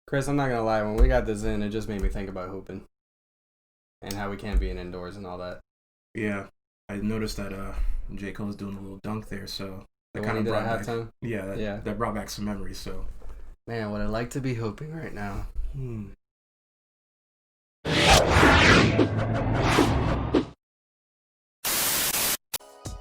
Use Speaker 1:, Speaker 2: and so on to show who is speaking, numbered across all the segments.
Speaker 1: Chris, I'm not gonna lie. When we got this in, it just made me think about hooping and how we can't be in indoors and all that.
Speaker 2: Yeah, I noticed that J. Cole's doing a little dunk there, so
Speaker 1: The
Speaker 2: that
Speaker 1: one
Speaker 2: kind
Speaker 1: he
Speaker 2: of
Speaker 1: did
Speaker 2: brought
Speaker 1: at
Speaker 2: back.
Speaker 1: halftime?
Speaker 2: Yeah, that brought back some memories. So,
Speaker 1: Man, would I like to be hooping right now?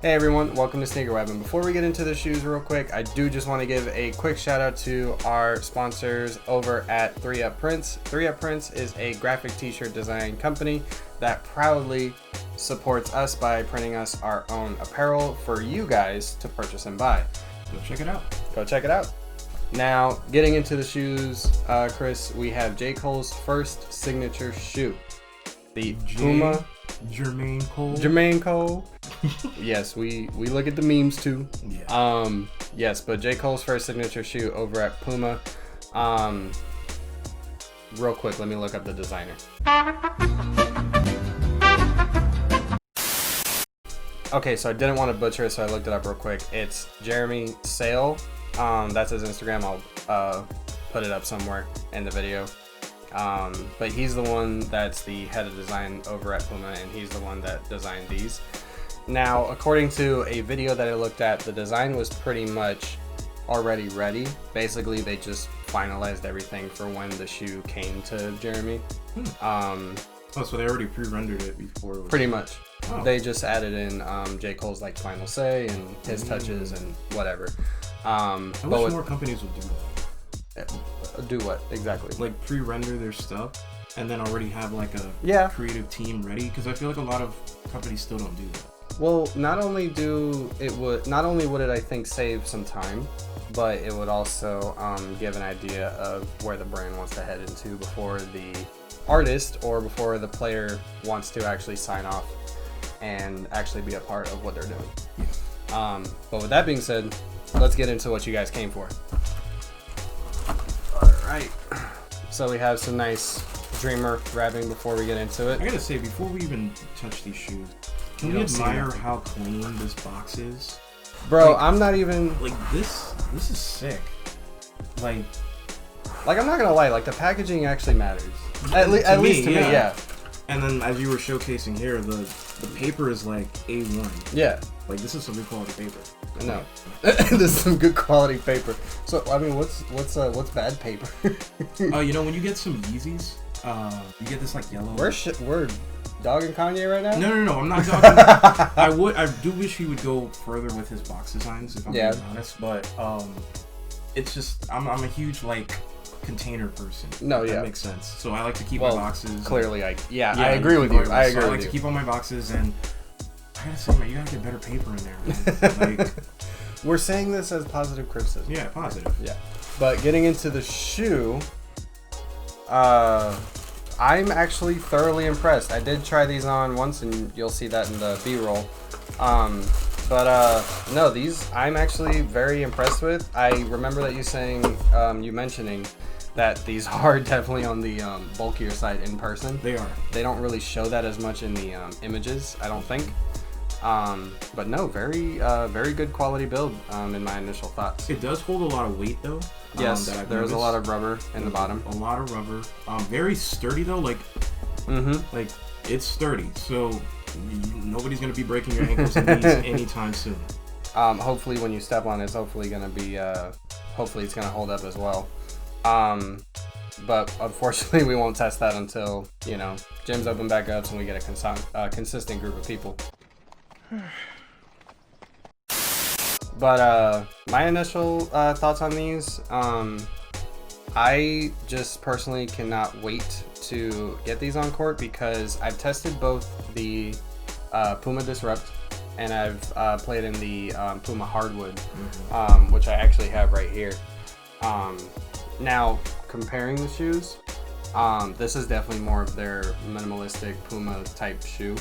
Speaker 1: Hey everyone, welcome to SneakerWeb. And before we get into the shoes real quick, I do just want to give a quick shout out to our sponsors over at 3Up Prints. 3Up Prints is a graphic t-shirt design company that proudly supports us by printing us our own apparel for you guys to purchase and buy.
Speaker 2: go check it out.
Speaker 1: Go check it out. Now, getting into the shoes, Chris, we have J. Cole's first signature shoe. The PUMA Jermaine Cole. Yes, we look at the memes too.
Speaker 2: Yeah.
Speaker 1: Yes, but J. Cole's first signature shoe over at PUMA. Real quick, let me look up the designer. Okay, so I didn't want to butcher it, so I looked it up real quick. It's Jeremy Sale. That's his Instagram. I'll put it up somewhere in the video. But he's the one that's the head of design over at PUMA, and he's the one that designed these. Now, according to a video that I looked at, the design was pretty much already ready. Basically, they just finalized everything for when the shoe came to Jeremy.
Speaker 2: So they already pre-rendered it before it was...
Speaker 1: Pretty much.
Speaker 2: Oh.
Speaker 1: They just added in J. Cole's like final say and his touches and whatever.
Speaker 2: I wish more companies would do that.
Speaker 1: Do what exactly?
Speaker 2: Like pre-render their stuff and then already have like a creative team ready, because I feel like a lot of companies still don't do that.
Speaker 1: Well, not only would it I think save some time, but it would also give an idea of where the brand wants to head into before the artist or before the player wants to actually sign off and actually be a part of what they're doing. But with that being said, let's get into what you guys came for. Alright, so we have some nice Dreamer wrapping before we get into it.
Speaker 2: I gotta say, before we even touch these shoes, can we admire how clean this box is?
Speaker 1: Bro,
Speaker 2: like,
Speaker 1: I'm not even...
Speaker 2: Like, this is sick. Like,
Speaker 1: I'm not gonna lie, like, the packaging actually matters. At least to me, yeah.
Speaker 2: And then, as you were showcasing here, the paper is like A1.
Speaker 1: Yeah.
Speaker 2: Like, this is some good quality paper.
Speaker 1: No. This is some good quality paper. So, I mean, what's bad paper?
Speaker 2: You know, when you get some Yeezys, you get this, like, yellow...
Speaker 1: We're dogging Kanye right now?
Speaker 2: No, I'm not dogging. I do wish he would go further with his box designs, if I'm being honest. But it's just I'm a huge like container person.
Speaker 1: No,
Speaker 2: that makes sense. So I like to keep my boxes.
Speaker 1: Clearly, I agree with you. I like
Speaker 2: to keep all my boxes, and I gotta say, man, you gotta get better paper in there, man. Like,
Speaker 1: we're saying this as positive criticism.
Speaker 2: Yeah, positive.
Speaker 1: Yeah, but getting into the shoe, I'm actually thoroughly impressed. I did try these on once, and you'll see that in the B-roll. No, these I'm actually very impressed with. I remember that you mentioning that these are definitely on the bulkier side in person.
Speaker 2: They are.
Speaker 1: They don't really show that as much in the images, I don't think. But no, very good quality build in my initial thoughts.
Speaker 2: It does hold a lot of weight though.
Speaker 1: Yes, there's a lot of rubber in the bottom.
Speaker 2: A lot of rubber. Very sturdy though. Like, like it's sturdy. So nobody's gonna be breaking your ankles and knees anytime soon.
Speaker 1: Hopefully, when you step on it, it's hopefully gonna be. Hopefully, it's gonna hold up as well. But unfortunately, we won't test that until gyms open back up and we get a consistent group of people. But my initial thoughts on these, I just personally cannot wait to get these on court, because I've tested both the PUMA Disrupt and I've played in the PUMA Hardwood, which I actually have right here. Now, comparing the shoes, this is definitely more of their minimalistic PUMA type shoe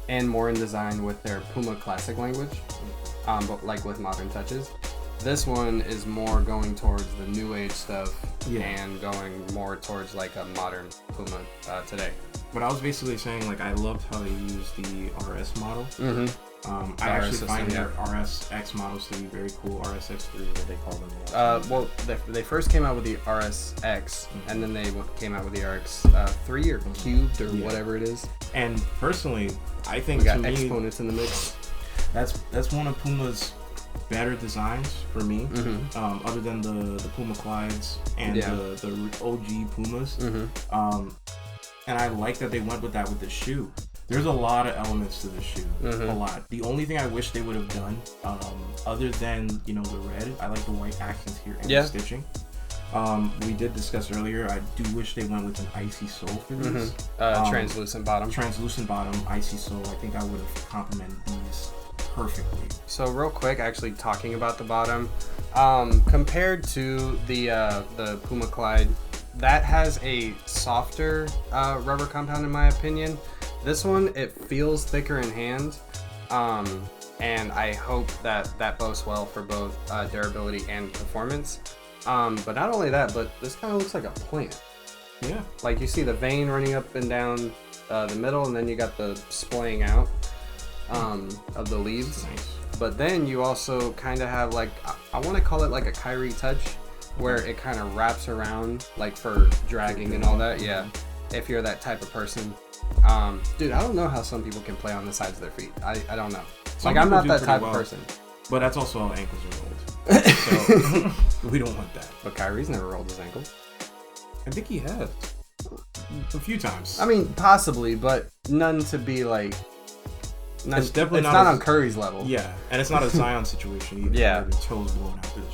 Speaker 1: and more in design with their PUMA classic language. But like with modern touches. This one is more going towards the new age stuff and going more towards like a modern PUMA today.
Speaker 2: But I was basically saying, like, I loved how they used the RS model. I actually find their RSX models to be very cool. RSX3, what they call them.
Speaker 1: Well, they first came out with the RSX, and then they came out with the RX3 or Cubed or whatever it is.
Speaker 2: And personally, I think
Speaker 1: we got exponents in the mix.
Speaker 2: That's one of Puma's better designs for me. Other than the Puma Clydes and the OG Pumas. And I like that they went with that with the shoe. There's a lot of elements to the shoe, a lot. The only thing I wish they would have done, other than the red, I like the white accents here and the stitching. We did discuss earlier. I do wish they went with an icy sole for this.
Speaker 1: Translucent bottom.
Speaker 2: Translucent bottom, icy sole. I think I would have complemented these perfectly.
Speaker 1: So real quick, actually talking about the bottom, compared to the Puma Clyde, that has a softer rubber compound in my opinion. This one, it feels thicker in hand, and I hope that bodes well for both durability and performance. But not only that, but this kind of looks like a plant.
Speaker 2: Yeah. Like
Speaker 1: you see the vein running up and down the middle, and then you got the splaying out of the leaves.
Speaker 2: Nice.
Speaker 1: But then you also kind of have like, I want to call it like a Kyrie touch, where it kind of wraps around like for dragging and all that. Yeah. If you're that type of person. Dude, I don't know how some people can play on the sides of their feet. I don't know. Like, I'm not that type of person.
Speaker 2: But that's also how ankles are rolled. So we don't want that.
Speaker 1: But Kyrie's never rolled his ankle.
Speaker 2: I think he has. A few times.
Speaker 1: I mean, possibly, but none to be like...
Speaker 2: It's definitely
Speaker 1: not on Curry's level.
Speaker 2: Yeah, and it's not a Zion situation either.
Speaker 1: Yeah.
Speaker 2: Where the toes blowing out through the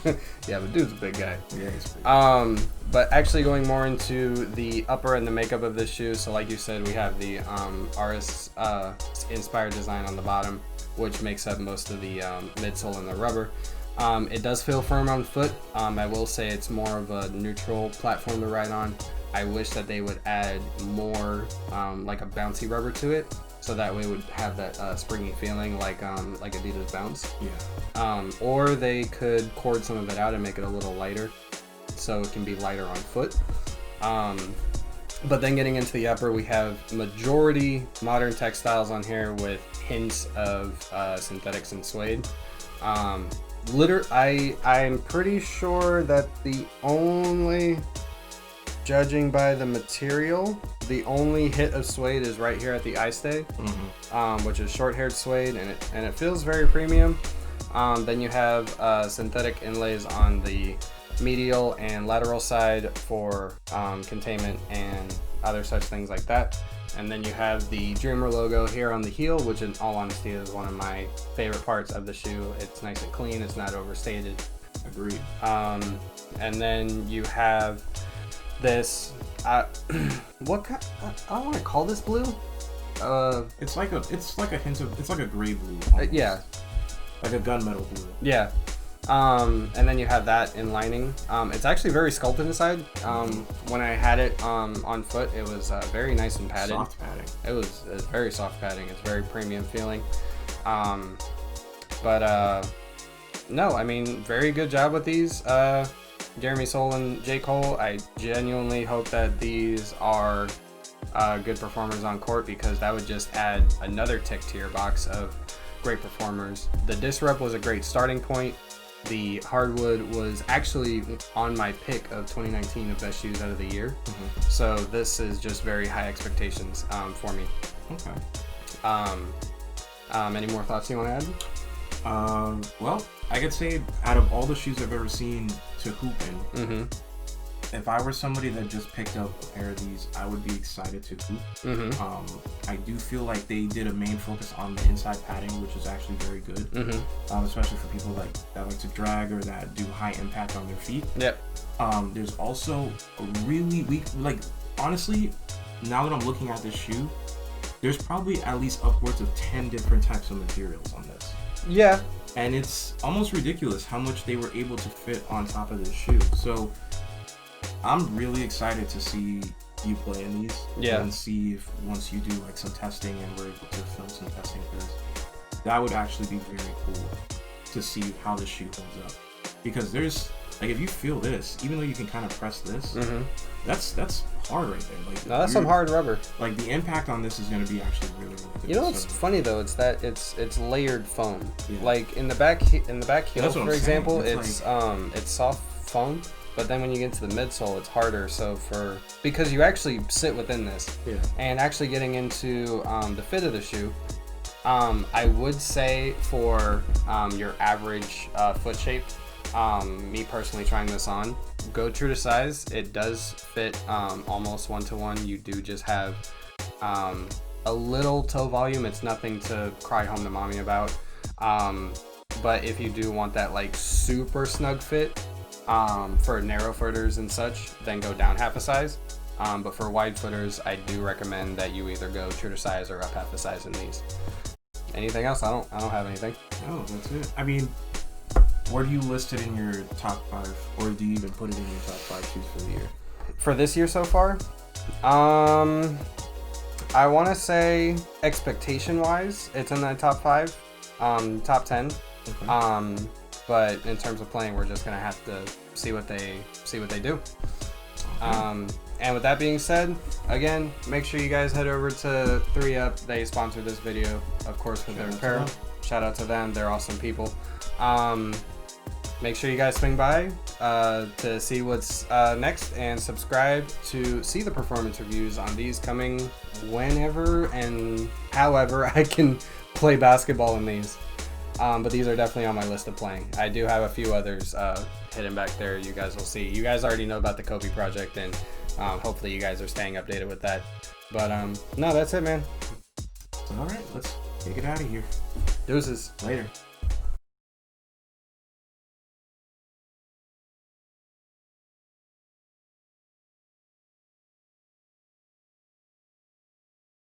Speaker 2: shoe.
Speaker 1: Yeah, but dude's a big guy.
Speaker 2: Yeah, he's big.
Speaker 1: But actually going more into the upper and the makeup of this shoe, so like you said, we have the RS inspired design on the bottom, which makes up most of the midsole and the rubber. It does feel firm on foot. I will say it's more of a neutral platform to ride on. I wish that they would add more like a bouncy rubber to it, so that way it would have that springy feeling like Adidas Bounce.
Speaker 2: Yeah.
Speaker 1: Or they could cord some of it out and make it a little lighter, so it can be lighter on foot. But then getting into the upper, we have majority modern textiles on here with hints of synthetics and suede. I'm pretty sure that judging by the material, the only hit of suede is right here at the eye stay, which is short-haired suede, and it feels very premium. Then you have synthetic inlays on the medial and lateral side for containment and other such things like that. And then you have the Dreamer logo here on the heel, which in all honesty is one of my favorite parts of the shoe. It's nice and clean, it's not overstated.
Speaker 2: Agreed.
Speaker 1: And then you have this, what kind, I don't want to call this blue.
Speaker 2: It's like a hint of, it's like a gray blue.
Speaker 1: Yeah.
Speaker 2: Like a gunmetal blue.
Speaker 1: Yeah. And then you have that in lining. It's actually very sculpted inside. When I had it on foot, it was very nice and padded.
Speaker 2: Soft padding.
Speaker 1: It was very soft padding. It's very premium feeling. No, I mean, very good job with these. Jeremy Soule and J. Cole, I genuinely hope that these are good performers on court, because that would just add another tick to your box of great performers. The Disrupt was a great starting point. The Hardwood was actually on my pick of 2019 of best shoes out of the year. So this is just very high expectations for me.
Speaker 2: Okay.
Speaker 1: Any more thoughts you want to
Speaker 2: add? Well, I could say out of all the shoes I've ever seen to hoop in, if I were somebody that just picked up a pair of these, I would be excited to hoop. I do feel like they did a main focus on the inside padding, which is actually very good, especially for people that like to drag or that do high impact on their feet.
Speaker 1: Yep.
Speaker 2: There's also a really weak, like, honestly, now that I'm looking at this shoe, there's probably at least upwards of 10 different types of materials on this.
Speaker 1: Yeah.
Speaker 2: And it's almost ridiculous how much they were able to fit on top of this shoe. So I'm really excited to see you play in these.
Speaker 1: Yeah.
Speaker 2: And see if once you do like some testing and we're able to film some testing for this, that would actually be very cool to see how the shoe holds up. Because there's Like if you feel this, even though you can kind of press this, that's hard right there. Like
Speaker 1: no, that's some hard rubber.
Speaker 2: Like the impact on this is going to be actually really, really good.
Speaker 1: You know what's funny though? It's that it's layered foam.
Speaker 2: Yeah.
Speaker 1: Like in the back heel, for example,
Speaker 2: it's
Speaker 1: soft foam. But then when you get to the midsole, it's harder. So because you actually sit within this, and actually getting into the fit of the shoe, I would say for your average foot shape, me personally trying this on, go true to size. It does fit almost 1-to-1. You do just have a little toe volume. It's nothing to cry home to mommy about. But if you do want that like super snug fit, for narrow footers and such, then go down half a size. But for wide footers, I do recommend that you either go true to size or up half a size in these. Anything else? I don't have anything.
Speaker 2: No, that's it. I mean, where do you list it in your top 5, or do you even put it in your top 5 shoes for the year?
Speaker 1: For this year so far, I want to say expectation-wise, it's in the top 5, top 10. Okay. But in terms of playing, we're just gonna have to see what they do. Okay. And with that being said, again, make sure you guys head over to 3UP. They sponsored this video, of course, with their apparel. Shout out to them. They're awesome people. Make sure you guys swing by to see what's next, and subscribe to see the performance reviews on these coming whenever and however I can play basketball in these. But these are definitely on my list of playing. I do have a few others hidden back there. You guys will see. You guys already know about the Kobe project, and hopefully you guys are staying updated with that. But no, that's it, man.
Speaker 2: All right, let's take it out of here.
Speaker 1: Deuces.
Speaker 2: Later.